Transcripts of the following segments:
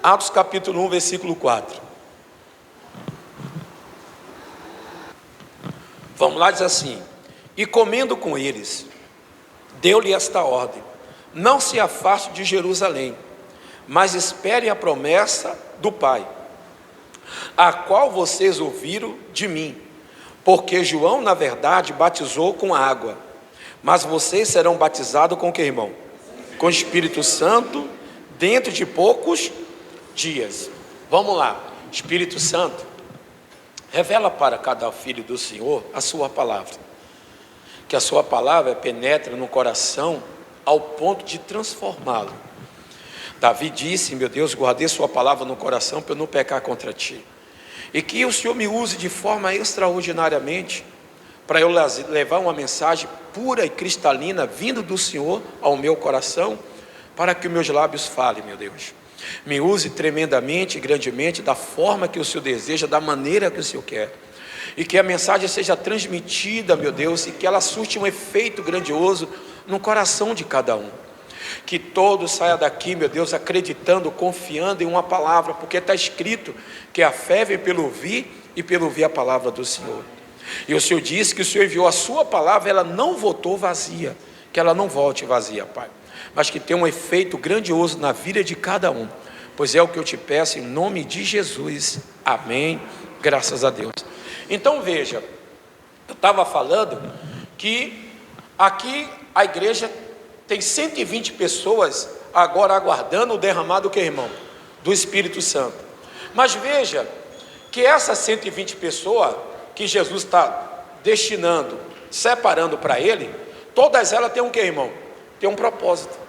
Atos capítulo 1, versículo 4. Vamos lá, diz assim: e comendo com eles, deu-lhe esta ordem: não se afaste de Jerusalém, mas esperem a promessa do Pai, a qual vocês ouviram de mim. Porque João, na verdade, batizou com água, mas vocês serão batizados com o que, irmão? Com o Espírito Santo, dentro de poucos dias. Vamos lá. Espírito Santo, revela para cada filho do Senhor a sua palavra, que a sua palavra penetre no coração ao ponto de transformá-lo. Davi disse: meu Deus, guardei sua palavra no coração para eu não pecar contra ti, e que o Senhor me use de forma extraordinariamente para eu levar uma mensagem pura e cristalina vindo do Senhor ao meu coração, para que os meus lábios falem, meu Deus. Me use tremendamente e grandemente, da forma que o Senhor deseja, da maneira que o Senhor quer, e que a mensagem seja transmitida, meu Deus, e que ela surte um efeito grandioso no coração de cada um. Que todos saiam daqui, meu Deus, acreditando, confiando em uma palavra, porque está escrito que a fé vem pelo ouvir, e pelo ouvir a palavra do Senhor. E o Senhor disse que o Senhor enviou a sua palavra, ela não voltou vazia, que ela não volte vazia, Pai, mas que tenha um efeito grandioso na vida de cada um, pois é o que eu te peço em nome de Jesus, amém, graças a Deus. Então veja, eu estava falando que aqui a igreja tem 120 pessoas agora aguardando o derramado, que, irmão? Do Espírito Santo. Mas veja que essas 120 pessoas que Jesus está destinando, separando para ele, todas elas têm um que, irmão? Tem um propósito.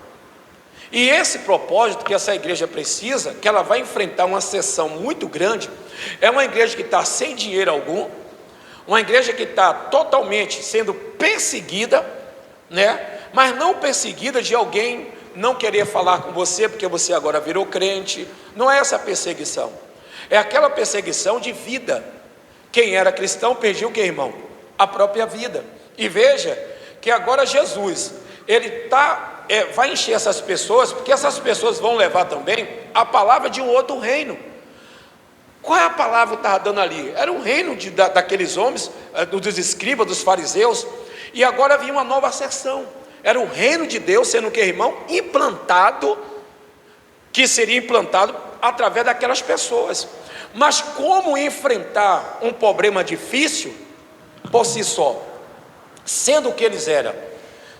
E esse propósito que essa igreja precisa, que ela vai enfrentar uma sessão muito grande, é uma igreja que está sem dinheiro algum, uma igreja que está totalmente sendo perseguida, né? Mas não perseguida de alguém não querer falar com você porque você agora virou crente. Não é essa perseguição, é aquela perseguição de vida. Quem era cristão perdia o que, irmão? A própria vida. E veja que agora Jesus, ele vai encher essas pessoas, porque essas pessoas vão levar também a palavra de um outro reino. Qual é a palavra que estava dando ali? Era um reino daqueles homens, dos escribas, dos fariseus, e agora vinha uma nova seção. Era o reino de Deus sendo o que, irmão? Implantado, que seria implantado através daquelas pessoas. Mas como enfrentar um problema difícil por si só, sendo o que eles eram,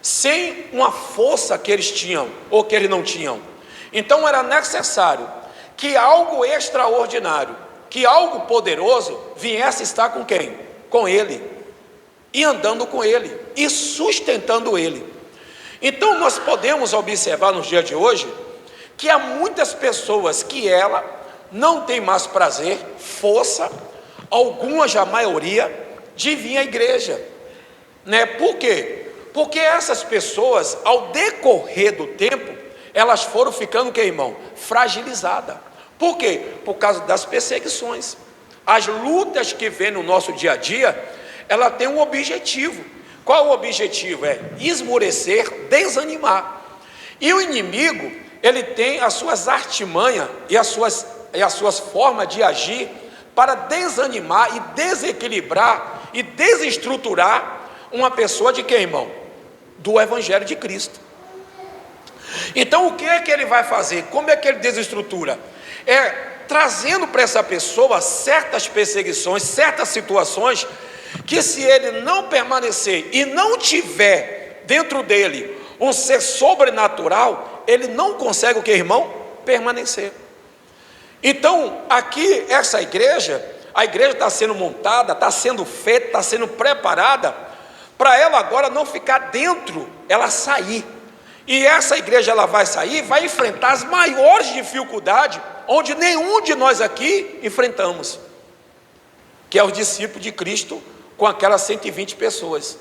sem uma força que eles tinham ou que eles não tinham? Então era necessário que algo extraordinário, que algo poderoso viesse estar com quem? Com ele, e andando com ele, e sustentando ele. Então nós podemos observar nos dias de hoje que há muitas pessoas que ela não tem mais prazer, força, algumas, a maioria, de vir à igreja, né? Por quê? Porque essas pessoas, ao decorrer do tempo, elas foram ficando, que, irmão? Fragilizadas. Por quê? Por causa das perseguições. As lutas que vêm no nosso dia a dia, ela tem um objetivo. Qual o objetivo? É esmorecer, desanimar. E o inimigo, ele tem as suas artimanhas e as suas formas de agir para desanimar e desequilibrar e desestruturar uma pessoa de quem, irmão? Do Evangelho de Cristo. Então o que é que ele vai fazer? Como é que ele desestrutura? É trazendo para essa pessoa certas perseguições, certas situações, que se ele não permanecer e não tiver dentro dele um ser sobrenatural, ele não consegue o que, irmão? Permanecer. Então aqui essa igreja, a igreja está sendo montada, está sendo feita, está sendo preparada para ela agora não ficar dentro, ela sair. E essa igreja, ela vai sair, vai enfrentar as maiores dificuldades, onde nenhum de nós aqui enfrentamos, que é os discípulos de Cristo, com aquelas 120 pessoas.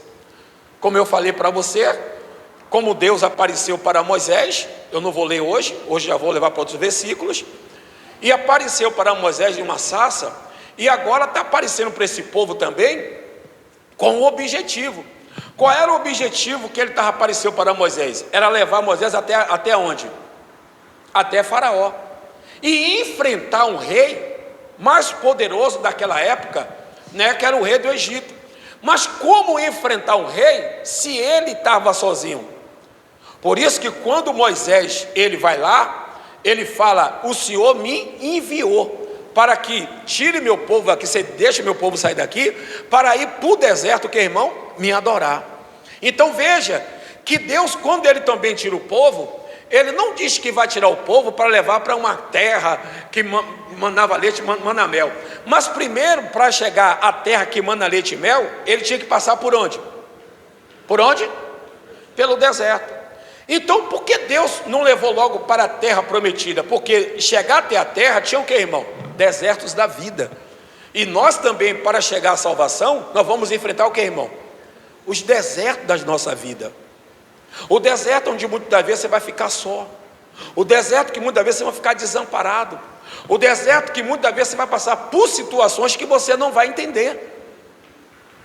Como eu falei para você, como Deus apareceu para Moisés, eu não vou ler hoje já vou levar para outros versículos, e apareceu para Moisés em uma sarça, e agora está aparecendo para esse povo também, com um objetivo. Qual era o objetivo que ele apareceu para Moisés? Era levar Moisés até onde? Até Faraó. e enfrentar um rei mais poderoso daquela época, né, que era o rei do Egito. Mas como enfrentar um rei se ele estava sozinho? Por isso que quando Moisés ele vai lá, ele fala: o Senhor me enviou para que tire meu povo aqui, você deixa meu povo sair daqui, para ir para o deserto, que irmão, me adorar. Então veja que Deus, quando ele também tira o povo, ele não diz que vai tirar o povo para levar para uma terra que manava leite e mana mel. Mas primeiro, para chegar à terra que mana leite e mel, ele tinha que passar por onde? Por onde? Pelo deserto. Então, por que Deus não levou logo para a terra prometida? Porque chegar até a terra tinha o que, irmão? Desertos da vida. E nós também, para chegar à salvação, nós vamos enfrentar o que, irmão? Os desertos da nossa vida. O deserto onde muitas vezes você vai ficar só. O deserto que muitas vezes você vai ficar desamparado. O deserto que muitas vezes você vai passar por situações que você não vai entender,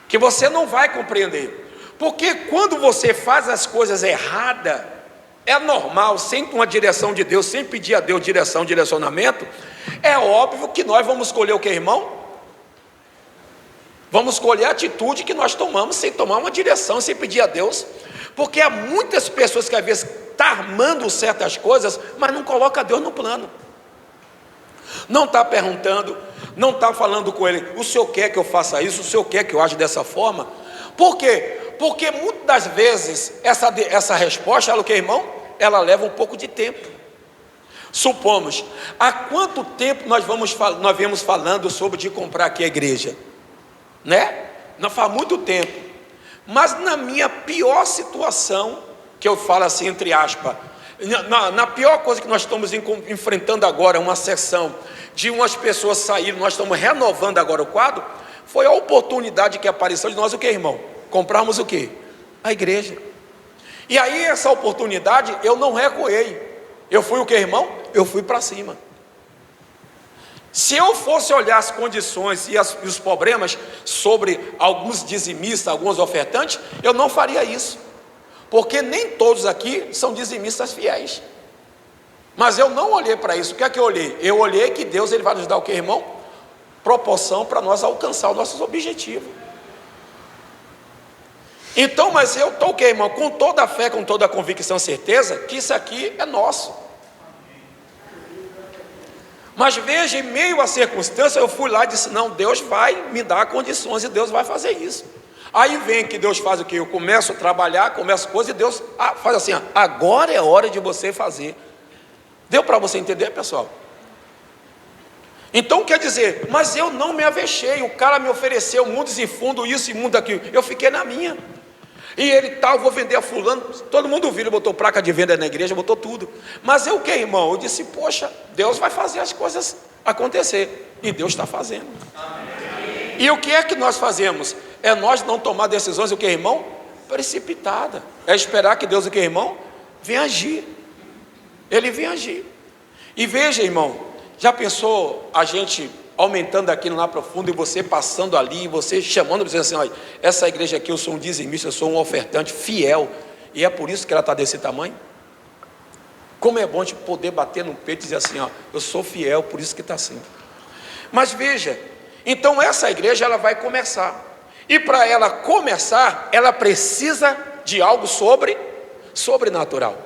que você não vai compreender. Porque quando você faz as coisas erradas, é normal, sem uma direção de Deus, sem pedir a Deus direção, direcionamento, é óbvio que nós vamos escolher o que, irmão? Vamos escolher a atitude que nós tomamos sem tomar uma direção, sem pedir a Deus. Porque há muitas pessoas que às vezes estão armando certas coisas, mas não coloca Deus no plano. Não está perguntando, não está falando com ele: o senhor quer que eu faça isso? O senhor quer que eu age dessa forma? Por quê? Porque muitas das vezes essa resposta, ela o que, irmão? Ela leva um pouco de tempo. Supomos, há quanto tempo nós viemos falando sobre de comprar aqui a igreja? Né? Não faz muito tempo. Mas na minha pior situação, que eu falo assim entre aspas, na pior coisa que nós estamos enfrentando agora, uma sessão de umas pessoas saírem, nós estamos renovando agora o quadro, foi a oportunidade que apareceu de nós o que, irmão? Comprarmos o que? A igreja. E aí essa oportunidade eu não recuei. Eu fui o que, irmão? Eu fui para cima. Se eu fosse olhar as condições e os problemas sobre alguns dizimistas, alguns ofertantes, eu não faria isso. Porque nem todos aqui são dizimistas fiéis. Mas eu não olhei para isso. O que é que eu olhei? Eu olhei que Deus ele vai nos dar o que, irmão? Proporção para nós alcançar os nossos objetivos. Então, mas eu estou o que, irmão? Com toda a fé, com toda a convicção, certeza, que isso aqui é nosso. Mas veja, em meio à circunstância, eu fui lá e disse: não, Deus vai me dar condições e Deus vai fazer isso. Aí vem que Deus faz o que? Eu começo a trabalhar, começo coisa e Deus faz assim: agora é hora de você fazer. Deu para você entender, pessoal? Então quer dizer, mas eu não me avexei, o cara me ofereceu mundos e fundo, isso e mundo aquilo, eu fiquei na minha. E ele tal, vou vender a fulano, todo mundo viu, ele botou placa de venda na igreja, botou tudo. Mas eu o que, irmão? Eu disse: poxa, Deus vai fazer as coisas acontecer. E Deus está fazendo. Amém. E o que é que nós fazemos? É nós não tomar decisões, o que, irmão? Precipitada. É esperar que Deus, o que, irmão? Venha agir. Ele vem agir. E veja, irmão, já pensou a gente aumentando aqui lá profundo e você passando ali, e você chamando, dizendo assim: olha, essa igreja aqui eu sou um dizimista, eu sou um ofertante fiel, e é por isso que ela está desse tamanho? Como é bom de poder bater no peito e dizer assim: ó, eu sou fiel, por isso que está assim. Mas veja, então essa igreja ela vai começar, e para ela começar, ela precisa de algo sobrenatural,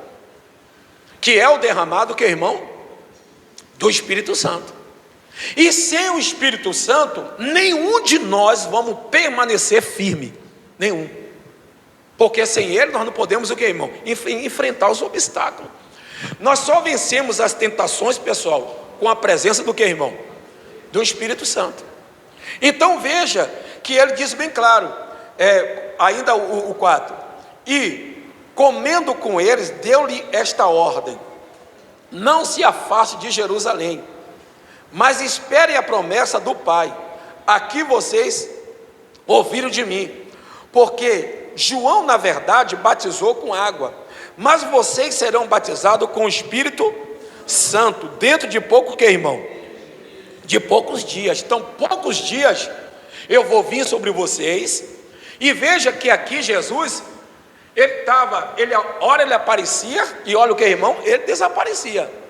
que é o derramado, que, irmão? Do Espírito Santo. E sem o Espírito Santo, nenhum de nós vamos permanecer firme, nenhum, porque sem ele nós não podemos o que, irmão? Enfrentar os obstáculos. Nós só vencemos as tentações, pessoal, com a presença do que, irmão? Do Espírito Santo. Então veja que ele diz bem claro, ainda o 4, e comendo com eles, deu-lhe esta ordem: não se afaste de Jerusalém, mas esperem a promessa do Pai, a que vocês ouviram de mim. Porque João, na verdade, batizou com água, mas vocês serão batizados com o Espírito Santo, dentro de pouco que, irmão? De poucos dias. Então, poucos dias eu vou vir sobre vocês. E veja que aqui Jesus, ora ele aparecia, e olha o que, irmão? Ele desaparecia.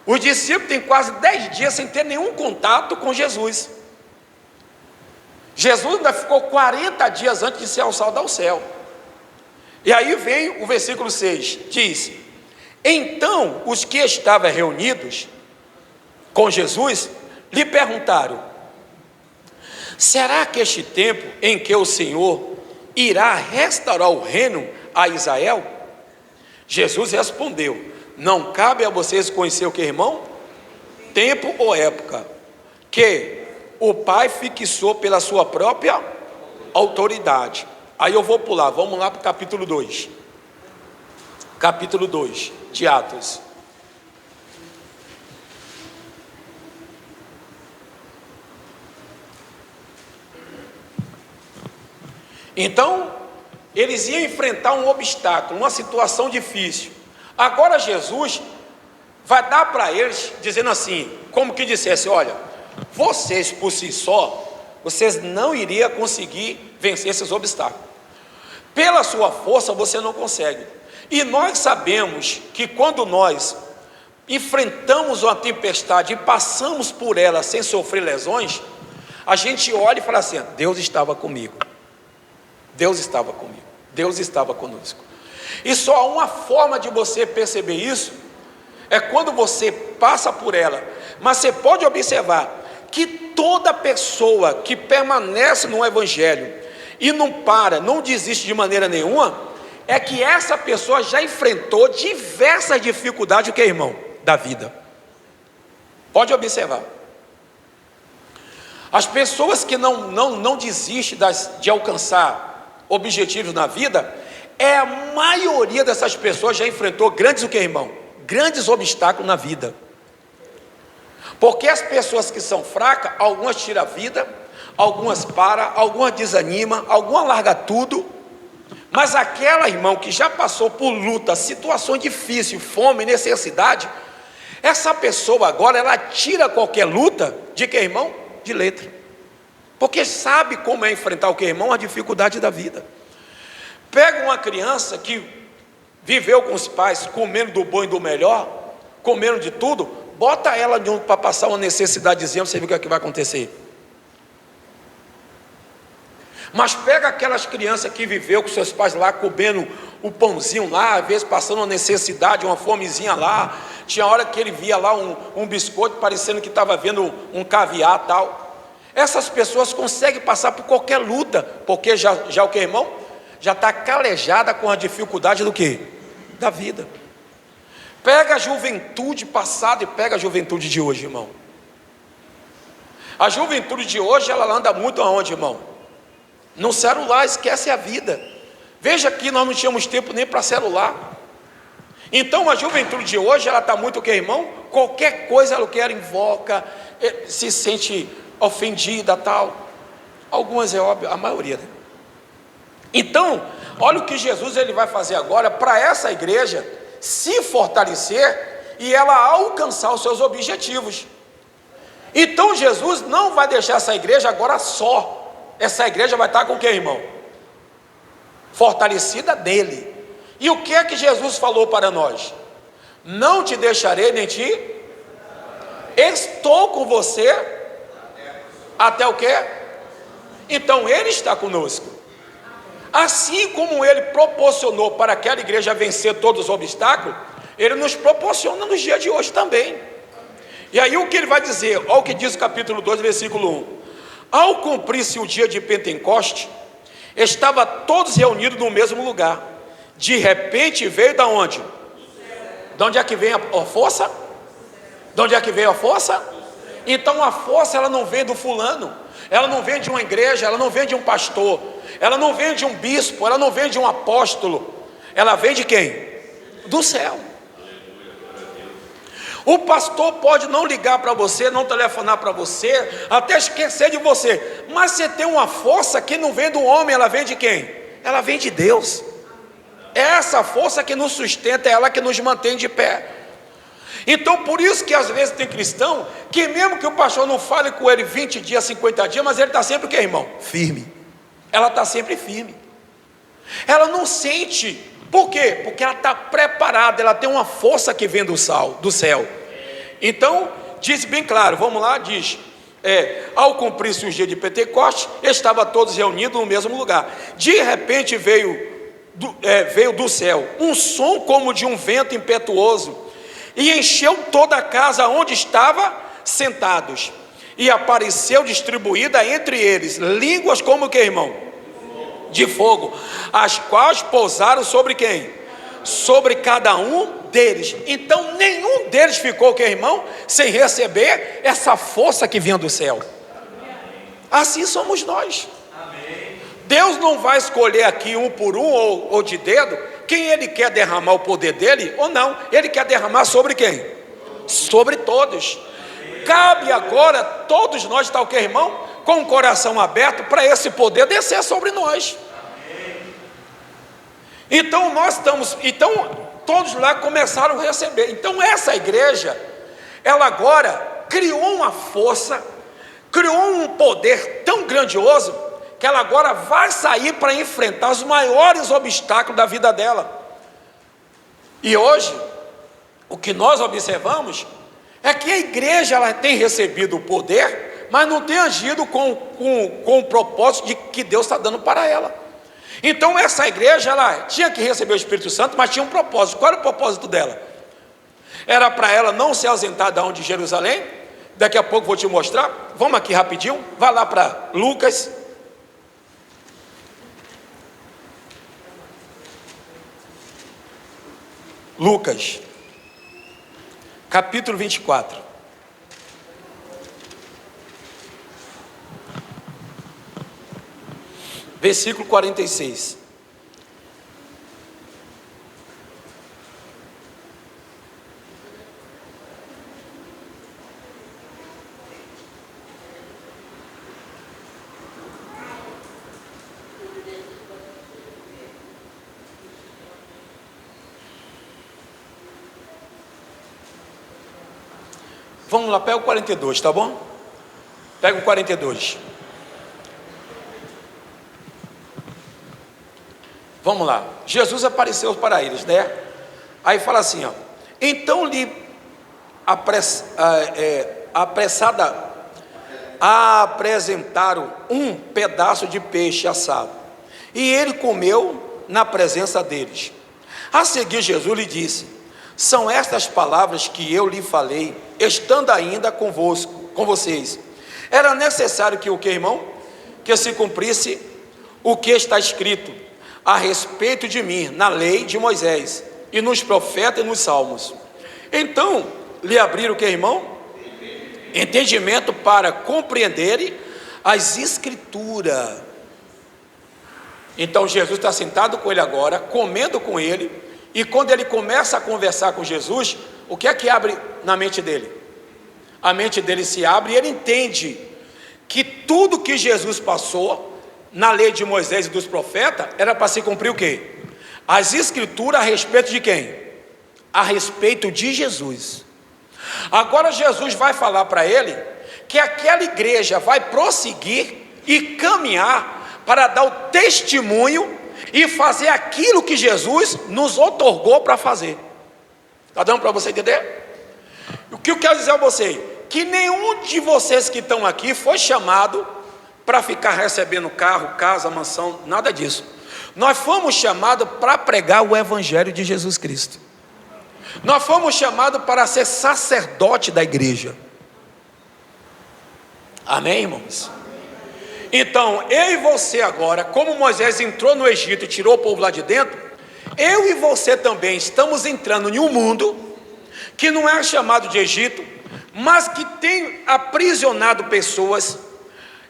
Os discípulos têm quase 10 dias sem ter nenhum contato com Jesus. Jesus ainda ficou 40 dias antes de ser alçado ao céu. E aí vem o versículo 6, diz: então os que estavam reunidos com Jesus lhe perguntaram: será que este tempo em que o Senhor irá restaurar o reino a Israel? Jesus respondeu: não cabe a vocês conhecer o que, irmão? Tempo ou época que o Pai fixou pela sua própria autoridade. Aí eu vou pular, vamos lá para o capítulo 2. Capítulo 2 de Atos. Então, eles iam enfrentar um obstáculo, uma situação difícil. Agora Jesus vai dar para eles, dizendo assim, como que dissesse: olha, vocês por si só, vocês não iriam conseguir vencer esses obstáculos. Pela sua força você não consegue. E nós sabemos que quando nós enfrentamos uma tempestade e passamos por ela sem sofrer lesões, a gente olha e fala assim: Deus estava comigo. Deus estava comigo. Deus estava conosco. E só há uma forma de você perceber isso, é quando você passa por ela. Mas você pode observar que toda pessoa que permanece no Evangelho e não para, não desiste de maneira nenhuma, é que essa pessoa já enfrentou diversas dificuldades, o que, irmão? Da vida. Pode observar. As pessoas que não desistem de alcançar objetivos na vida, a maioria dessas pessoas já enfrentou grandes, o que, irmão? Grandes obstáculos na vida. Porque as pessoas que são fracas, algumas tiram a vida, algumas param, algumas desanimam, algumas largam tudo. Mas aquela, irmão, que já passou por luta, situações difíceis, fome, necessidade, essa pessoa agora, ela tira qualquer luta, de que, irmão? De letra. Porque sabe como é enfrentar o que, irmão? A dificuldade da vida. Pega uma criança que viveu com os pais, comendo do bom e do melhor, comendo de tudo, bota ela para passar uma necessidadezinha, você vê o que é que vai acontecer. Mas pega aquelas crianças que viveu com seus pais lá, comendo o pãozinho lá, às vezes passando uma necessidade, uma fomezinha lá, tinha hora que ele via lá um biscoito, parecendo que estava vendo um caviar e tal. Essas pessoas conseguem passar por qualquer luta, porque já o que, irmão? Já está calejada com a dificuldade do que? Da vida. Pega a juventude passada e pega a juventude de hoje, irmão. A juventude de hoje, ela anda muito aonde, irmão? No celular, esquece a vida. Veja que nós não tínhamos tempo nem para celular. Então a juventude de hoje, ela está muito o que, irmão? Qualquer coisa ela quer, invoca, se sente ofendida, tal. Algumas é óbvio, a maioria, né? Então, olha o que Jesus ele vai fazer agora para essa igreja se fortalecer e ela alcançar os seus objetivos. Então Jesus não vai deixar essa igreja agora só. Essa igreja vai estar com o que, irmão? Fortalecida nele. E o que é que Jesus falou para nós? Não te deixarei nem te... Estou com você até o quê? Então ele está conosco. Assim como ele proporcionou para aquela igreja vencer todos os obstáculos, ele nos proporciona nos dias de hoje também. E aí o que ele vai dizer? Olha o que diz o capítulo 2, versículo 1. Ao cumprir-se o dia de Pentecoste, estavam todos reunidos no mesmo lugar. De repente veio da onde? De onde é que vem a força? De onde é que veio a força? Então a força, ela não vem do fulano, ela não vem de uma igreja, ela não vem de um pastor, ela não vem de um bispo, ela não vem de um apóstolo, ela vem de quem? Do céu. O pastor pode não ligar para você, não telefonar para você, até esquecer de você, mas você tem uma força que não vem do homem, ela vem de quem? Ela vem de Deus. É essa força que nos sustenta, é ela que nos mantém de pé. Então por isso que às vezes tem cristão, que mesmo que o pastor não fale com ele 20 dias, 50 dias, mas ele está sempre o que, irmão? Firme. Ela está sempre firme. Ela não sente. Por quê? Porque ela está preparada, ela tem uma força que vem do céu. Então, diz bem claro, vamos lá, diz: ao cumprir-se os dias de Pentecostes, estavam todos reunidos no mesmo lugar. De repente veio do céu um som como de um vento impetuoso, e encheu toda a casa onde estavam sentados, e apareceu distribuída entre eles línguas como que, irmão? De fogo, as quais pousaram sobre quem? Sobre cada um deles. Então nenhum deles ficou, que, irmão, sem receber essa força que vinha do céu. Assim somos nós. Deus não vai escolher aqui um por um ou de dedo quem Ele quer derramar o poder dele ou não. Ele quer derramar sobre quem? Sobre todos. Cabe agora todos nós estar o que, irmão? Com o coração aberto para esse poder descer sobre nós. Então todos lá começaram a receber. Então essa igreja, ela agora criou uma força, criou um poder tão grandioso, que ela agora vai sair para enfrentar os maiores obstáculos da vida dela. E hoje, o que nós observamos é que a igreja, ela tem recebido o poder, mas não tem agido com o propósito de que Deus está dando para ela. Então essa igreja, ela tinha que receber o Espírito Santo, mas tinha um propósito. Qual era o propósito dela? Era para ela não se ausentar da onde de Jerusalém. Daqui a pouco vou te mostrar. Vamos aqui rapidinho, vai lá para Lucas. Lucas, capítulo 24. Versículo 46. Vamos lá, pega o 42, tá bom? Pega o 42. Vamos lá. Jesus apareceu para eles, né? Aí fala assim, ó: então lhe apresentaram um pedaço de peixe assado, e ele comeu na presença deles. A seguir Jesus lhe disse: são estas palavras que eu lhe falei, estando ainda com vocês. Era necessário que o que, irmão? Que se cumprisse o que está escrito a respeito de mim, na lei de Moisés, e nos profetas e nos salmos. Então, lhe abriram o que, irmão? Entendimento para compreenderem as escrituras. Então Jesus está sentado com ele agora, comendo com ele. E quando ele começa a conversar com Jesus, o que é que abre na mente dele? A mente dele se abre e ele entende que tudo que Jesus passou na lei de Moisés e dos profetas era para se cumprir o quê? As escrituras a respeito de quem? A respeito de Jesus. Agora Jesus vai falar para ele que aquela igreja vai prosseguir e caminhar para dar o testemunho e fazer aquilo que Jesus nos outorgou para fazer. Está dando para você entender? O que eu quero dizer a você? Que nenhum de vocês que estão aqui foi chamado para ficar recebendo carro, casa, mansão, nada disso. Nós fomos chamados para pregar o Evangelho de Jesus Cristo. Nós fomos chamados para ser sacerdote da igreja. Amém, irmãos? Então, eu e você agora, como Moisés entrou no Egito e tirou o povo lá de dentro, eu e você também estamos entrando em um mundo que não é chamado de Egito, mas que tem aprisionado pessoas,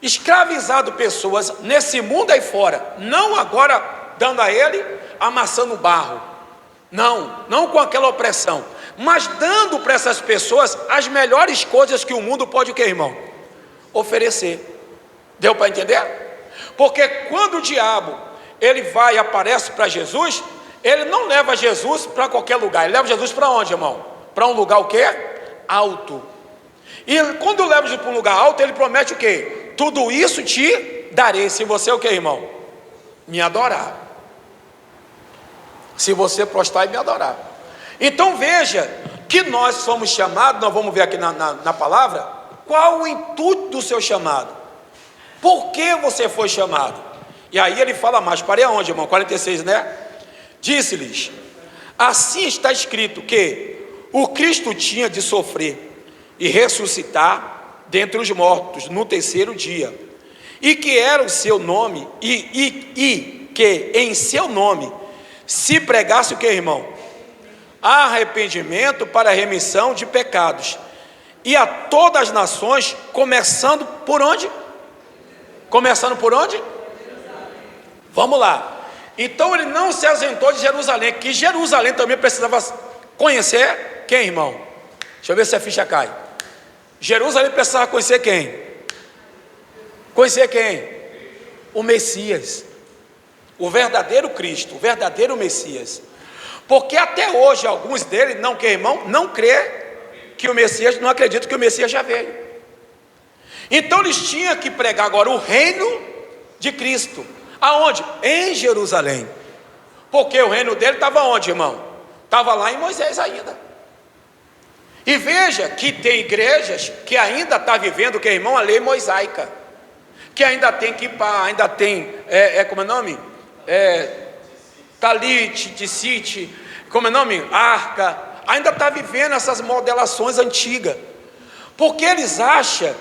escravizado pessoas nesse mundo aí fora. Não agora dando a ele, amassando barro, não com aquela opressão, mas dando para essas pessoas as melhores coisas que o mundo pode, o que, irmão? Oferecer. Deu para entender? Porque quando o diabo ele vai e aparece para Jesus, ele não leva Jesus para qualquer lugar. Ele leva Jesus para onde, irmão? Para um lugar o quê? Alto. E quando leva Jesus para um lugar alto, ele promete o quê? Tudo isso te darei, se você o quê, irmão? Me adorar. Se você prostrar e me adorar. Então veja, que nós somos chamados, nós vamos ver aqui na palavra, qual o intuito do seu chamado, por que você foi chamado. E aí ele fala mais, parei aonde, irmão? 46, né? Disse-lhes, assim está escrito que o Cristo tinha de sofrer e ressuscitar dentre os mortos no terceiro dia, e que era o seu nome, e que em seu nome se pregasse o que, irmão? Arrependimento para a remissão de pecados, e a todas as nações, começando por onde? Começando por onde? Vamos lá. Então ele não se ausentou de Jerusalém, que Jerusalém também precisava conhecer quem, irmão? Deixa eu ver se a ficha cai. Jerusalém precisava conhecer quem? Conhecer quem? O Messias, o verdadeiro Cristo, o verdadeiro Messias. Porque até hoje alguns deles não querem, irmão, não crê que o Messias, não acreditam que o Messias já veio. Então eles tinham que pregar agora o reino de Cristo. Aonde? Em Jerusalém. Porque o reino dele estava onde, irmão? Estava lá em Moisés ainda. E veja que tem igrejas que ainda estão vivendo, que é, irmão, a lei mosaica, que ainda tem kippah, ainda tem, como é o nome? Talit, Tzit, como é o nome? Arca, ainda está vivendo essas modelações antigas, porque eles acham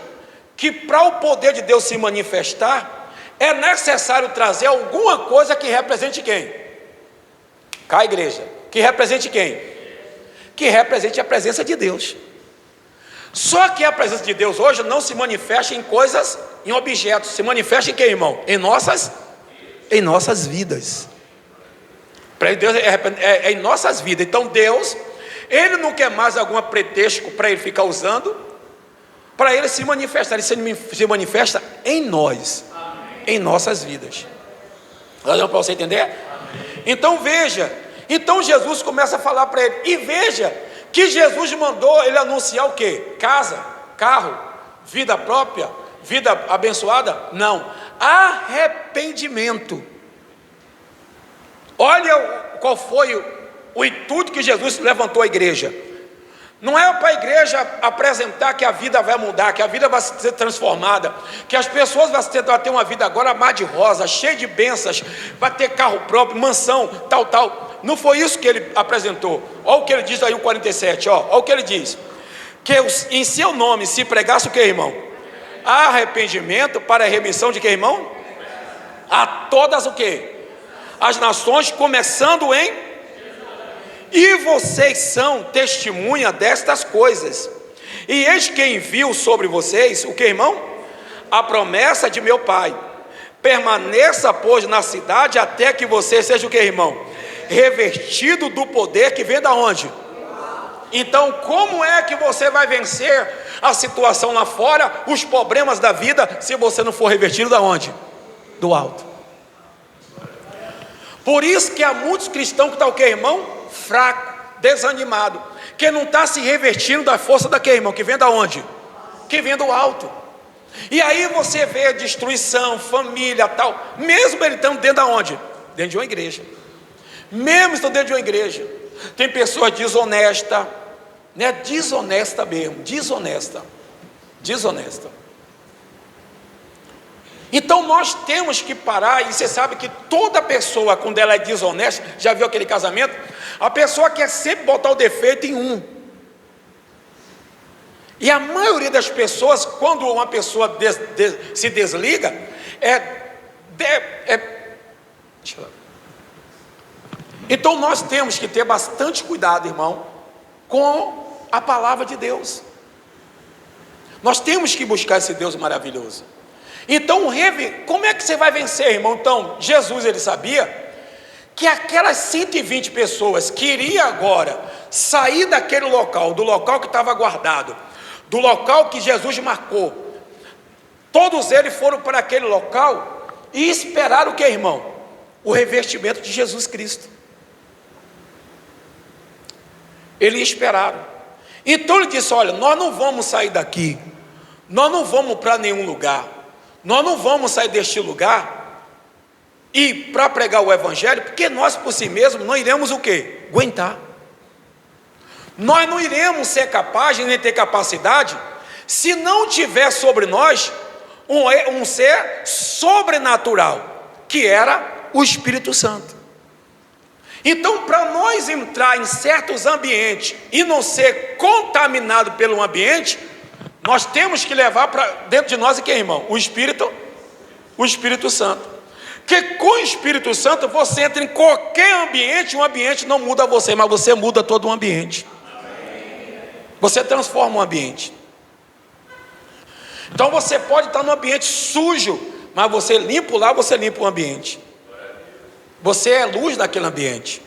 que para o poder de Deus se manifestar, é necessário trazer alguma coisa que represente quem? Cá, igreja, que represente quem? Que represente a presença de Deus. Só que a presença de Deus hoje não se manifesta em coisas, em objetos, se manifesta em quem, irmão? Em nossas vidas. Para Deus é em nossas vidas. Então Deus, Ele não quer mais algum pretexto para Ele ficar usando, para Ele se manifestar. Ele se manifesta em nós, em nossas vidas. Para você entender? Então veja, então Jesus começa a falar para ele, e veja que Jesus mandou ele anunciar o quê? Casa, carro, vida própria, vida abençoada? Não, arrependimento. Olha qual foi o intuito que Jesus levantou a igreja. Não é para a igreja apresentar que a vida vai mudar, que a vida vai ser transformada, que as pessoas vão ter uma vida agora mar de rosa, cheia de bênçãos, vai ter carro próprio, mansão, tal. Não foi isso que ele apresentou. Olha o que ele diz aí, o 47, olha o que ele diz. Que em seu nome se pregasse o que, irmão? Arrependimento para a remissão de que, irmão? A todas o que? As nações, começando em... E vocês são testemunha destas coisas. E eis que envio sobre vocês, o que, irmão? A promessa de meu Pai. Permaneça, pois, na cidade, até que você seja o que, irmão? Revestido do poder que vem da onde? Então, como é que você vai vencer a situação lá fora, os problemas da vida, se você não for revestido da onde? Do alto. Por isso que há muitos cristãos que estão o que, irmão? Fraco, desanimado, que não está se revestindo da força daquele, irmão, que vem da onde? Que vem do alto. E aí você vê a destruição, família, tal, mesmo ele estando dentro da onde? Dentro de uma igreja. Mesmo estando dentro de uma igreja, tem pessoas desonestas, né? Desonesta mesmo, desonesta. Então nós temos que parar, e você sabe que toda pessoa, quando ela é desonesta, já viu aquele casamento? A pessoa quer sempre botar o defeito em um. E a maioria das pessoas, quando uma pessoa se desliga, então nós temos que ter bastante cuidado, irmão, com a palavra de Deus. Nós temos que buscar esse Deus maravilhoso. Então, como é que você vai vencer, irmão? Então, Jesus, ele sabia que aquelas 120 pessoas que iriam agora sair daquele local, do local que estava guardado, do local que Jesus marcou, todos eles foram para aquele local e esperaram o que, irmão? O revestimento de Jesus Cristo. Eles esperaram. Então ele disse, olha, nós não vamos sair daqui, nós não vamos para nenhum lugar, nós não vamos sair deste lugar e para pregar o evangelho, porque nós por si mesmos não iremos o quê? Aguentar. Nós não iremos ser capazes, nem ter capacidade, se não tiver sobre nós um ser sobrenatural, que era o Espírito Santo. Então, para nós entrar em certos ambientes e não ser contaminado pelo ambiente, nós temos que levar para dentro de nós, e quem, irmão? O Espírito Santo. Porque com o Espírito Santo você entra em qualquer ambiente, o ambiente não muda você, mas você muda todo o ambiente. Você transforma o ambiente. Então você pode estar num ambiente sujo, mas você limpa lá, você limpa o ambiente. Você é luz daquele ambiente.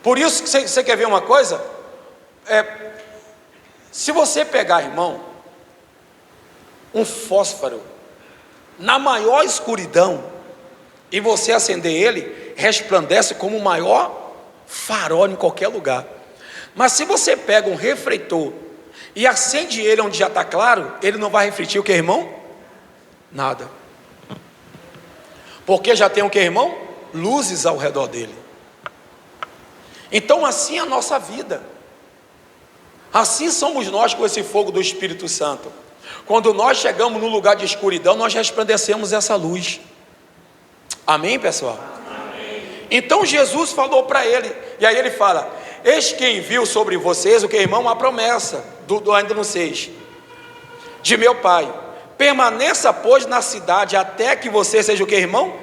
Por isso que você quer ver uma coisa? Se você pegar, irmão, um fósforo na maior escuridão e você acender ele, resplandece como o maior farol em qualquer lugar. Mas se você pega um refletor e acende ele onde já está claro, ele não vai refletir o que, irmão? Nada. Porque já tem o que, irmão? Luzes ao redor dele. Então assim é a nossa vida. Assim somos nós com esse fogo do Espírito Santo. Quando nós chegamos no lugar de escuridão, nós resplandecemos essa luz. Amém, pessoal? Amém. Então Jesus falou para ele, e aí ele fala: eis que envio sobre vocês, o que, irmão? Uma promessa, ainda no 6, de meu Pai. Permaneça, pois, na cidade, até que você seja o que, irmão?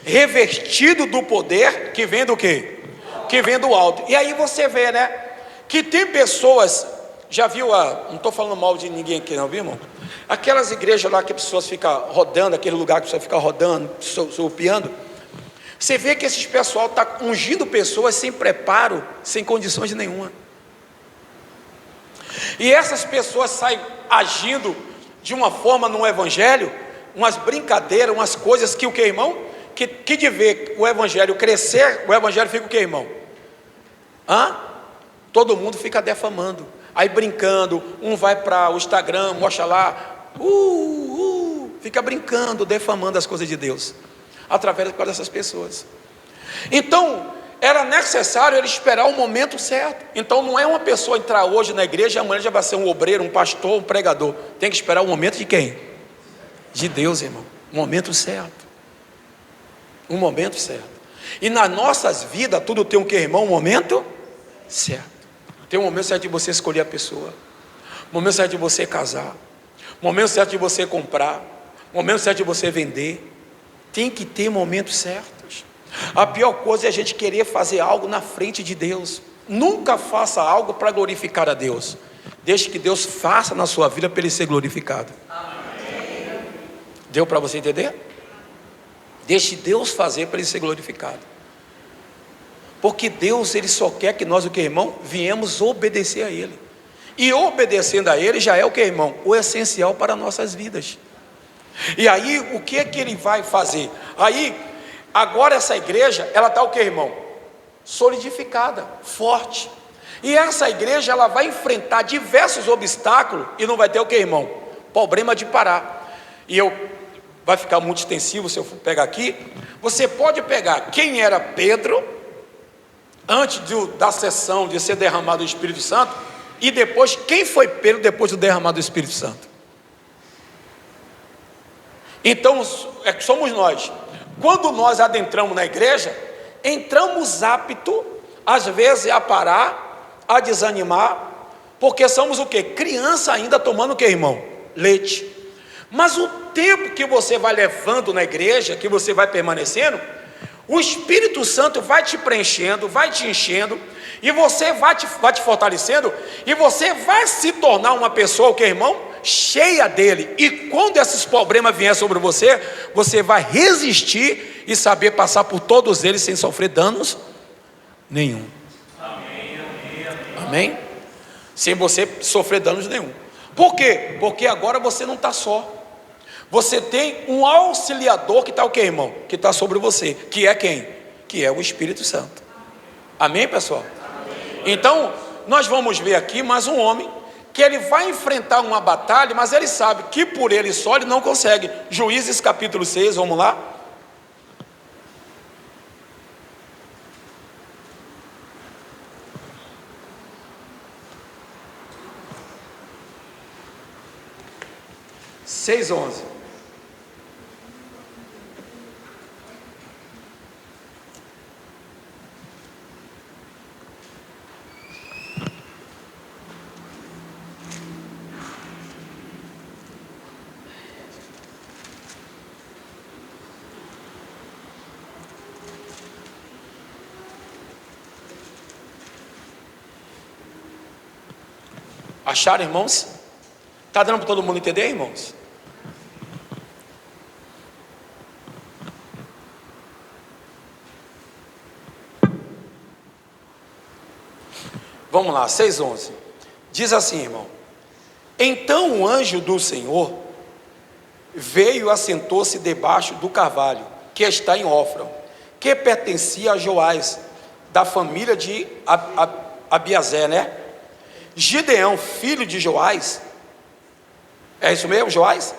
Revestido do poder que vem do quê? Que vem do alto. E aí você vê, né, que tem pessoas, já viu não estou falando mal de ninguém aqui não, viu, irmão? Aquelas igrejas lá que as pessoas ficam rodando, aquele lugar que a pessoa fica rodando, sopiando. Você vê que esses pessoal está ungindo pessoas sem preparo, sem condições nenhuma. E essas pessoas saem agindo de uma forma no evangelho, umas brincadeiras, umas coisas que o que, irmão? Que de ver o evangelho crescer, o evangelho fica o que, irmão? Todo mundo fica defamando, aí brincando, um vai para o Instagram, mostra lá, fica brincando, defamando as coisas de Deus, através dessas pessoas. Então, era necessário ele esperar o momento certo. Então não é uma pessoa entrar hoje na igreja, amanhã já vai ser um obreiro, um pastor, um pregador. Tem que esperar o momento de quem? De Deus, irmão. O momento certo. O momento certo. E nas nossas vidas, tudo tem o que, irmão? Um momento certo. Tem um momento certo de você escolher a pessoa, momento certo de você casar, momento certo de você comprar, momento certo de você vender. Tem que ter momentos certos. A pior coisa é a gente querer fazer algo na frente de Deus. Nunca faça algo para glorificar a Deus. Deixe que Deus faça na sua vida para ele ser glorificado. Amém. Deu para você entender? Deixe Deus fazer para ele ser glorificado. Porque Deus, ele só quer que nós, o que, irmão? Viemos obedecer a ele. E obedecendo a ele já é o que, irmão? O essencial para nossas vidas. E aí, o que é que ele vai fazer? Aí, agora essa igreja, ela está o que, irmão? Solidificada, forte. E essa igreja, ela vai enfrentar diversos obstáculos e não vai ter o que, irmão? Problema de parar. Vai ficar muito extensivo se eu for pegar aqui. Você pode pegar quem era Pedro antes da sessão de ser derramado o Espírito Santo, e depois, quem foi Pedro depois do derramado do Espírito Santo? Então, somos nós. Quando nós adentramos na igreja, entramos apto, às vezes, a parar, a desanimar, porque somos o quê? Criança ainda tomando o quê, irmão? Leite. Mas o tempo que você vai levando na igreja, que você vai permanecendo, o Espírito Santo vai te preenchendo, vai te enchendo, e você vai te fortalecendo, e você vai se tornar uma pessoa, o que, irmão? Cheia dele. E quando esses problemas vierem sobre você, você vai resistir e saber passar por todos eles sem sofrer danos nenhum. Amém, amém, amém. Amém? Sem você sofrer danos nenhum. Por quê? Porque agora você não está só. Você tem um auxiliador que está o que, irmão? Que está sobre você, que é quem? Que é o Espírito Santo. Amém, pessoal? Amém. Então, nós vamos ver aqui mais um homem, que ele vai enfrentar uma batalha, mas ele sabe que por ele só ele não consegue. Juízes capítulo 6, vamos lá. 6:11. Acharam, irmãos? Está dando para todo mundo entender, irmãos? Vamos lá, 6:11. Diz assim, irmão: então o anjo do Senhor veio e assentou-se debaixo do carvalho que está em Ofra, que pertencia a Joás, da família de Abiezé, né? Gideão, filho de Joás, é isso mesmo, Joás?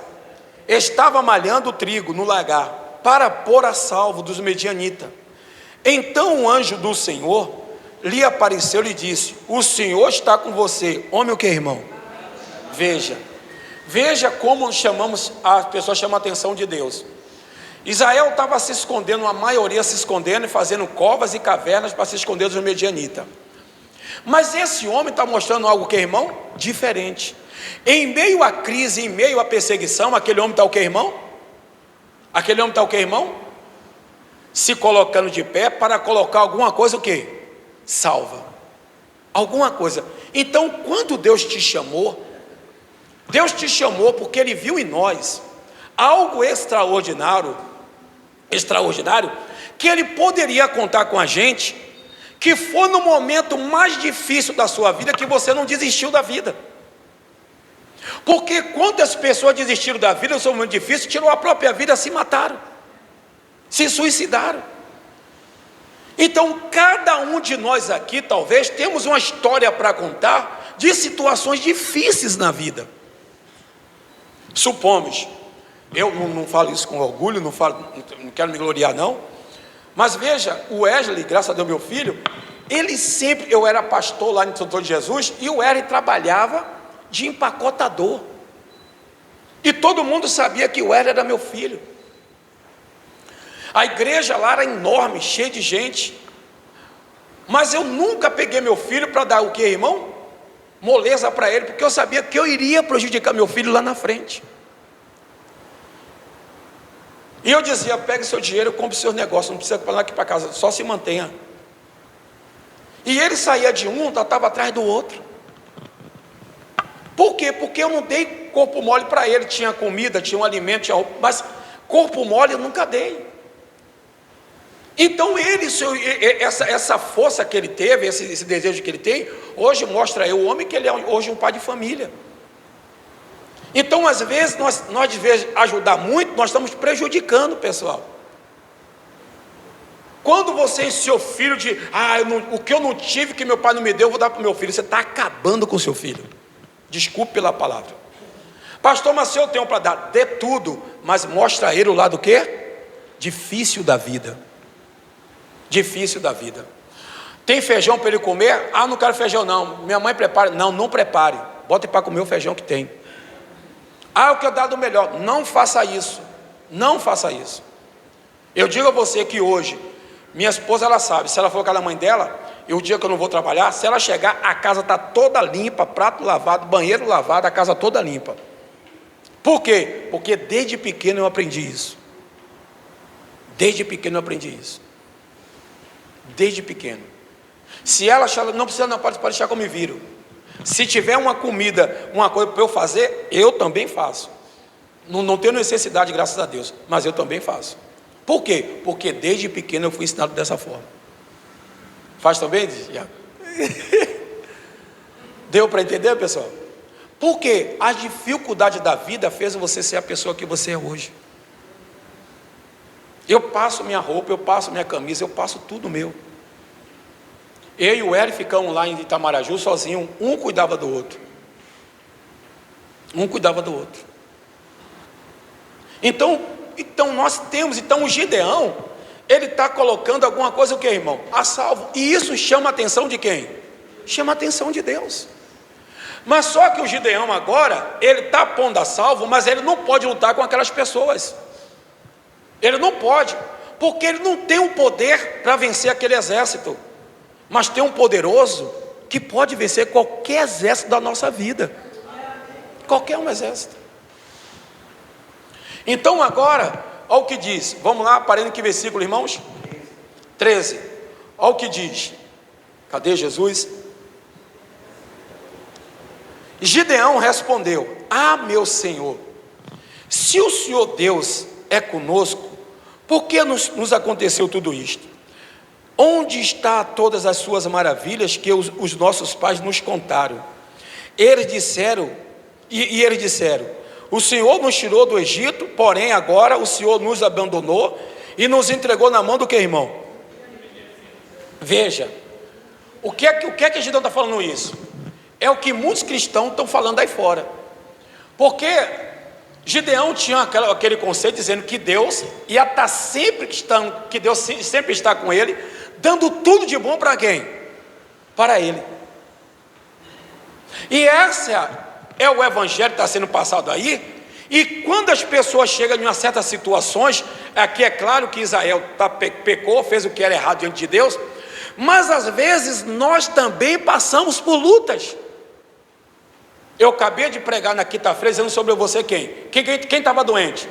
Estava malhando trigo no lagar, para pôr a salvo dos medianitas. Então o anjo do Senhor lhe apareceu e lhe disse: o Senhor está com você. Homem o que, irmão? Veja como as pessoas chamam a atenção de Deus. Israel estava se escondendo, a maioria se escondendo e fazendo covas e cavernas para se esconder dos medianitas. Mas esse homem está mostrando algo que, irmão? Diferente. Em meio à crise, em meio à perseguição, aquele homem está o que, irmão? Aquele homem está o que, irmão? Se colocando de pé para colocar alguma coisa o que? Salva. Alguma coisa. Então, quando Deus te chamou porque Ele viu em nós algo extraordinário, que Ele poderia contar com a gente, que foi no momento mais difícil da sua vida que você não desistiu da vida. Porque quantas pessoas desistiram da vida no seu momento difícil, tirou a própria vida, se mataram, se suicidaram. Então cada um de nós aqui talvez temos uma história para contar de situações difíceis na vida. Supomos, eu não falo isso com orgulho, não quero me gloriar não, mas veja, o Wesley, graças a Deus meu filho, ele sempre, eu era pastor lá no Doutor de Jesus, e o Wesley trabalhava de empacotador, e todo mundo sabia que o Wesley era meu filho. A igreja lá era enorme, cheia de gente, mas eu nunca peguei meu filho para dar o que, irmão? Moleza para ele, porque eu sabia que eu iria prejudicar meu filho lá na frente. E eu dizia: pegue seu dinheiro, compre seus negócios, não precisa falar aqui para casa, só se mantenha. E ele saía de um, estava atrás do outro. Por quê? Porque eu não dei corpo mole para ele. Tinha comida, tinha um alimento, tinha roupa, mas corpo mole eu nunca dei. Então ele, essa força que ele teve, esse desejo que ele tem, hoje mostra o homem que ele é hoje um pai de família. Então às vezes nós de vez ajudar muito, nós estamos prejudicando o pessoal. Quando você, seu filho o que eu não tive, que meu pai não me deu, eu vou dar para o meu filho, você está acabando com o seu filho. Desculpe pela palavra. Pastor, mas se eu tenho para dar, dê tudo, mas mostra a ele o lado o quê? Difícil da vida. Difícil da vida. Tem feijão para ele comer? Ah, não quero feijão não, minha mãe prepara. Não prepare, bote para comer o feijão que tem. Ah, eu quero dar do melhor. Não faça isso. Não faça isso. Eu digo a você que hoje, minha esposa, ela sabe, se ela for com a mãe dela, e o dia que eu não vou trabalhar, se ela chegar, a casa está toda limpa, prato lavado, banheiro lavado, a casa toda limpa. Por quê? Porque desde pequeno eu aprendi isso. Desde pequeno eu aprendi isso. Desde pequeno. Se ela achar, não precisa, não pode deixar que eu me viro. Se tiver uma comida, uma coisa para eu fazer, eu também faço. Não tenho necessidade, graças a Deus, mas eu também faço. Por quê? Porque desde pequeno eu fui ensinado dessa forma. Faz também, Tiago? Deu para entender, pessoal? Porque a dificuldade da vida fez você ser a pessoa que você é hoje. Eu passo minha roupa, eu passo minha camisa, eu passo tudo meu. Eu e o Hélio ficamos lá em Itamaraju sozinhos, um cuidava do outro. Um cuidava do outro. Então nós temos, o Gideão, ele está colocando alguma coisa, o que, irmão? A salvo. E isso chama a atenção de quem? Chama a atenção de Deus. Mas só que o Gideão agora, ele está pondo a salvo, mas ele não pode lutar com aquelas pessoas. Ele não pode, porque ele não tem o poder para vencer aquele exército. Mas tem um poderoso que pode vencer qualquer exército da nossa vida. Qualquer um exército. Então agora, olha o que diz. Vamos lá, parando em que versículo, irmãos? 13. Olha o que diz. Cadê Jesus? Gideão respondeu: ah, meu Senhor, se o Senhor Deus é conosco, por que nos aconteceu tudo isto? Onde está todas as suas maravilhas que os nossos pais nos contaram? Eles disseram, eles disseram: o Senhor nos tirou do Egito, porém agora o Senhor nos abandonou e nos entregou na mão do que, irmão? Veja, o que é que Gideão está falando isso? É o que muitos cristãos estão falando aí fora. Porque Gideão tinha aquele conceito dizendo que Deus ia estar sempre que Deus sempre está com ele, dando tudo de bom para quem? Para ele. E essa é o evangelho que está sendo passado aí. E quando as pessoas chegam em certas situações, aqui é claro que Israel pecou, fez o que era errado diante de Deus, mas às vezes nós também passamos por lutas. Eu acabei de pregar na quinta-feira dizendo sobre você quem estava doente?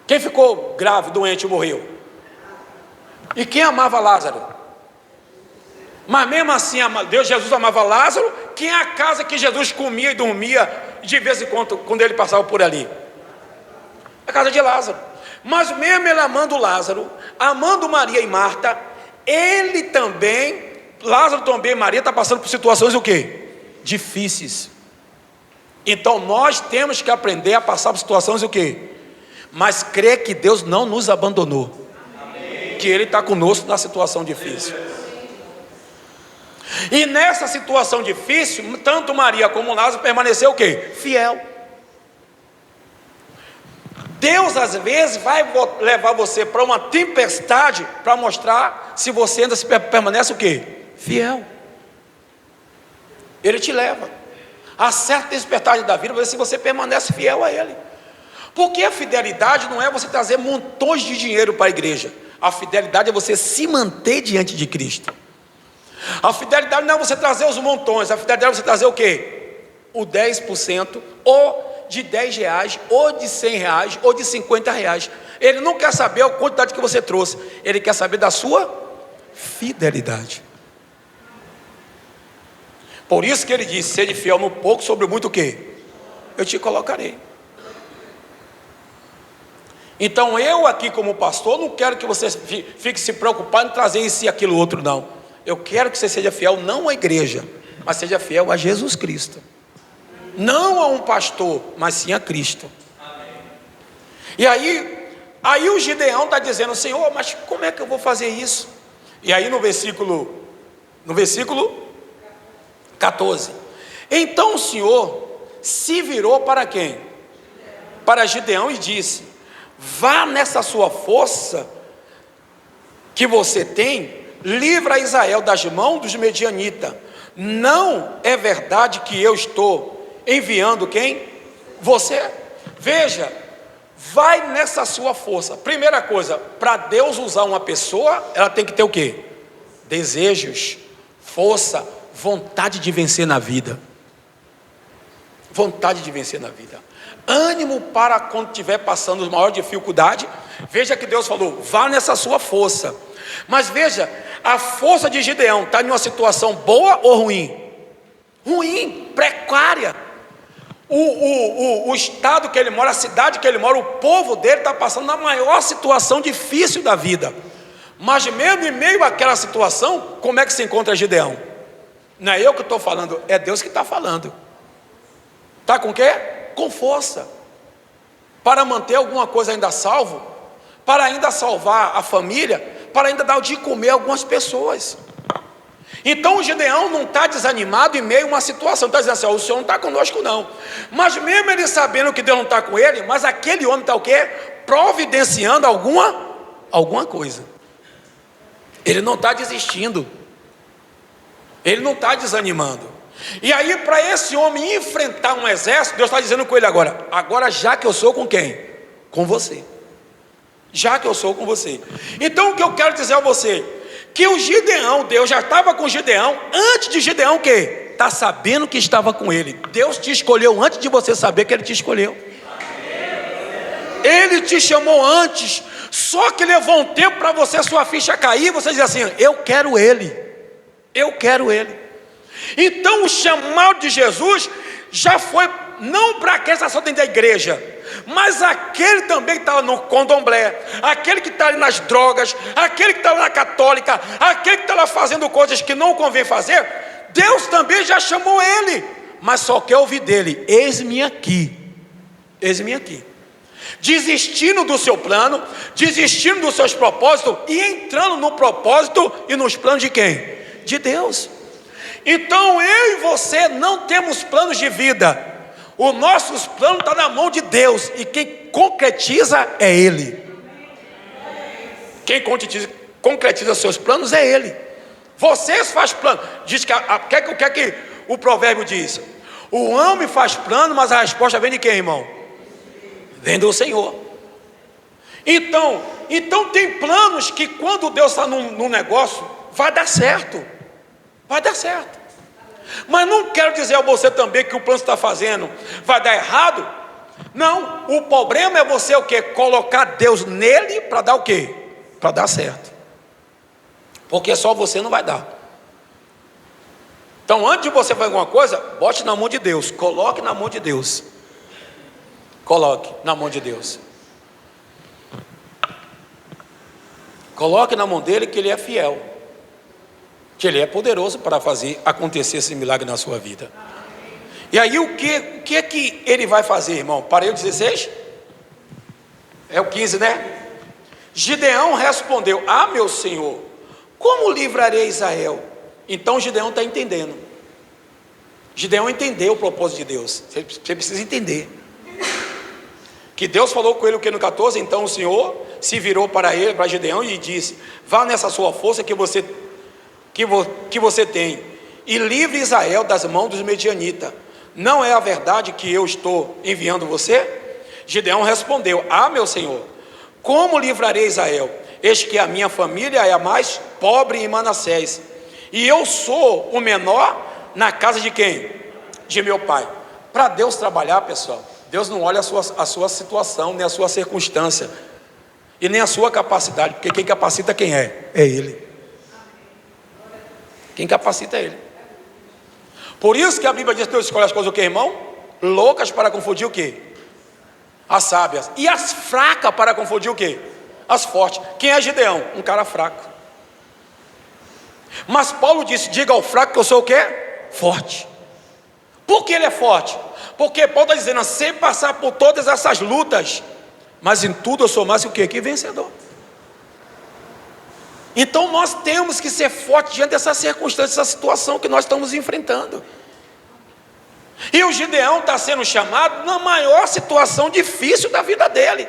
Quem ficou grave, doente e morreu? E quem amava Lázaro? Mas mesmo assim, Jesus amava Lázaro. Quem é a casa que Jesus comia e dormia de vez em quando ele passava por ali? A casa de Lázaro. Mas mesmo ele amando Lázaro, amando Maria e Marta, ele também, Lázaro também, Maria está passando por situações o quê? Difíceis. Então nós temos que aprender a passar por situações o quê? Mas crer que Deus não nos abandonou. Amém. Que Ele está conosco na situação difícil. E nessa situação difícil, tanto Maria como Lázaro permaneceu o quê? Fiel. Deus às vezes vai levar você para uma tempestade para mostrar se você ainda permanece o quê? Fiel. Ele te leva a certa tempestade da vida, para ver se você permanece fiel a Ele. Porque a fidelidade não é você trazer montões de dinheiro para a igreja. A fidelidade é você se manter diante de Cristo. A fidelidade não é você trazer os montões. A fidelidade é você trazer o quê? O 10%, ou de R$10, ou de R$100, ou de R$50. Ele não quer saber a quantidade que você trouxe. Ele quer saber da sua fidelidade. Por isso que ele disse: sede fiel no pouco, sobre o muito o quê? Eu te colocarei. Então eu aqui como pastor não quero que você fique se preocupado em trazer isso e aquilo outro, não. Eu quero que você seja fiel não à igreja, mas seja fiel a Jesus Cristo. Não a um pastor, mas sim a Cristo. E aí o Gideão está dizendo: Senhor, mas como é que eu vou fazer isso? E aí no versículo 14, então o Senhor se virou para quem? Para Gideão e disse: vá nessa sua força que você tem, livra Israel das mãos dos medianitas. Não é verdade que eu estou enviando quem? Você. Veja, vai nessa sua força. Primeira coisa, para Deus usar uma pessoa, ela tem que ter o quê? Desejos, força, vontade de vencer na vida. Vontade de vencer na vida. Ânimo para quando estiver passando a maior dificuldade. Veja que Deus falou: vá nessa sua força. Mas veja, a força de Gideão está em uma situação boa ou ruim? Ruim, precária. O estado que ele mora, a cidade que ele mora, o povo dele está passando na maior situação difícil da vida. Mas mesmo em meio àquela situação, como é que se encontra Gideão? Não é eu que estou falando, é Deus que está falando. Está com o quê? Com força. Para manter alguma coisa ainda salvo, para ainda salvar a família, para ainda dar de comer a algumas pessoas. Então o Gideão não está desanimado em meio a uma situação, está dizendo assim: o Senhor não está conosco não. Mas mesmo ele sabendo que Deus não está com ele, mas aquele homem está o quê? Providenciando alguma coisa. Ele não está desistindo. Ele não está desanimando. E aí, para esse homem enfrentar um exército, Deus está dizendo com ele agora já que eu sou com quem? Com você. Já que eu sou com você. Então o que eu quero dizer a você, que o Gideão, Deus já estava com Gideão, antes de Gideão o quê? Está sabendo que estava com ele. Deus te escolheu antes de você saber que ele te escolheu. Ele te chamou antes, só que levou um tempo para você, sua ficha cair, você diz assim, eu quero ele. Eu quero ele. Então o chamado de Jesus já foi, não para aquele que está só dentro da igreja, mas aquele também que estava no candomblé, aquele que está ali nas drogas, aquele que está lá na católica, aquele que está lá fazendo coisas que não convém fazer, Deus também já chamou ele, mas só quer ouvir dele, eis-me aqui, eis-me aqui. Desistindo do seu plano, desistindo dos seus propósitos e entrando no propósito e nos planos de quem? De Deus. Então eu e você não temos planos de vida, os nossos planos estão na mão de Deus, e quem concretiza é Ele. Quem concretiza seus planos é Ele. Vocês fazem plano. Diz que o que é que o provérbio diz? O homem faz plano, mas a resposta vem de quem, irmão? Vem do Senhor. Então tem planos que quando Deus está num negócio, vai dar certo. Vai dar certo. Mas não quero dizer a você também que o plano que você está fazendo vai dar errado. Não, o problema é você o quê? Colocar Deus nele para dar o quê? Para dar certo. Porque só você não vai dar. Então antes de você fazer alguma coisa, bote na mão de Deus. Coloque na mão de Deus. Coloque na mão de Deus. Coloque na mão dele que ele é fiel, que ele é poderoso para fazer acontecer esse milagre na sua vida. E aí o que é que ele vai fazer, irmão? Parei o 16? É o 15, né? Gideão respondeu, meu Senhor, como livrarei Israel? Então Gideão está entendendo. Gideão entendeu o propósito de Deus. Você precisa entender que Deus falou com ele o que no 14? Então o Senhor se virou para ele, para Gideão, e disse, vá nessa sua força que você tem, e livre Israel das mãos dos medianitas. Não é a verdade que eu estou enviando você? Gideão respondeu, meu Senhor, como livrarei Israel? Eis que a minha família é a mais pobre em Manassés, e eu sou o menor na casa de quem? De meu pai. Para Deus trabalhar, pessoal, Deus não olha a sua situação, nem a sua circunstância, e nem a sua capacidade, porque quem capacita quem é? É Ele. Quem capacita é Ele. Por isso que a Bíblia diz que Deus escolhe as coisas o que, irmão? Loucas para confundir o que? As sábias. E as fracas para confundir o que? As fortes. Quem é Gideão? Um cara fraco. Mas Paulo disse, diga ao fraco que eu sou o quê? Forte. Por que ele é forte? Porque Paulo está dizendo, sem passar por todas essas lutas, mas em tudo eu sou mais o quê? Que vencedor. Então nós temos que ser fortes diante dessa circunstância, dessa situação que nós estamos enfrentando. E o Gideão está sendo chamado na maior situação difícil da vida dele,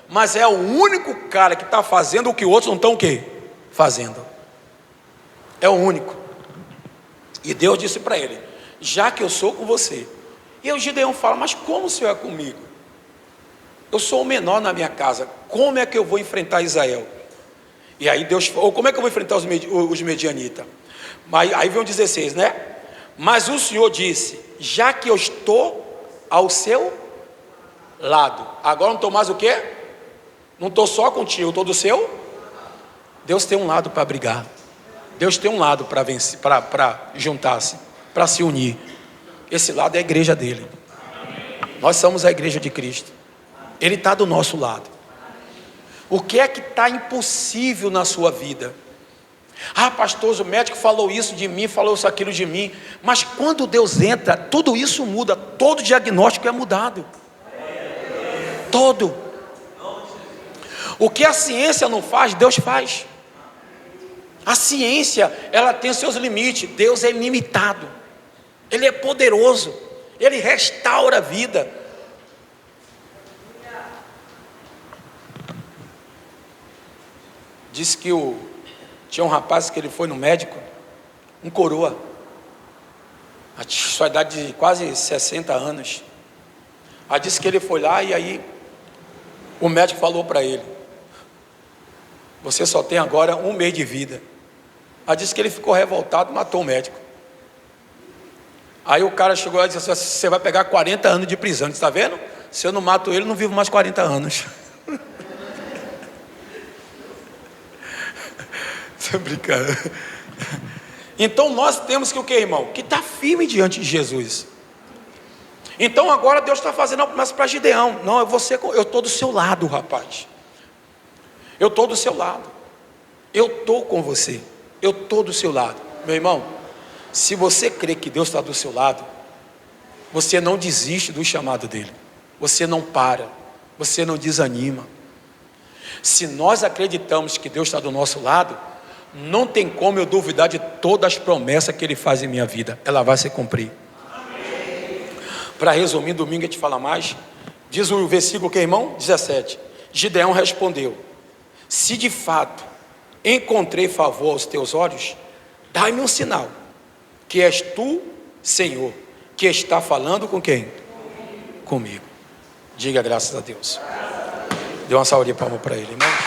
mas é o único cara que está fazendo o que outros não estão o quê? Fazendo. É o único. E Deus disse para ele, já que eu sou com você. E o Gideão fala, mas como o Senhor é comigo? Eu sou o menor na minha casa, como é que eu vou enfrentar Israel? E aí Deus falou, como é que eu vou enfrentar os medianitas? Aí vem o 16, né? Mas o Senhor disse, já que eu estou ao seu lado, agora não estou mais o quê? Não estou só contigo, estou do seu. Deus tem um lado para brigar. Deus tem um lado para vencer, para juntar-se, para se unir. Esse lado é a igreja dele. Nós somos a igreja de Cristo. Ele está do nosso lado. O que é que está impossível na sua vida? Pastor, o médico falou isso de mim, falou isso aquilo de mim. Mas quando Deus entra, tudo isso muda. Todo diagnóstico é mudado. Todo. O que a ciência não faz, Deus faz. A ciência, ela tem os seus limites. Deus é ilimitado. Ele é poderoso. Ele restaura a vida. Diz que tinha um rapaz que ele foi no médico, um coroa. a sua idade de quase 60 anos. Aí disse que ele foi lá e aí o médico falou para ele: você só tem agora 1 mês de vida. Aí disse que ele ficou revoltado e matou o médico. Aí o cara chegou e disse assim: você vai pegar 40 anos de prisão. Está vendo? Se eu não mato ele, não vivo mais 40 anos. Estou brincando. Então nós temos que o que, irmão? Que estar firme diante de Jesus. Então agora Deus está fazendo uma promessa para Gideão: não, eu estou do seu lado, rapaz. Eu estou do seu lado. Eu estou com você. Eu estou do seu lado. Meu irmão, se você crê que Deus está do seu lado, você não desiste do chamado dele. Você não para. Você não desanima. Se nós acreditamos que Deus está do nosso lado, não tem como eu duvidar de todas as promessas que ele faz em minha vida. Ela vai se cumprir. Para resumir, domingo a gente fala mais. Diz o versículo que, irmão? 17. Gideão respondeu: se de fato encontrei favor aos teus olhos, dai-me um sinal, que és tu, Senhor, que está falando com quem? Comigo. Diga graças a Deus. Dê uma salva de palmas para ele, irmão.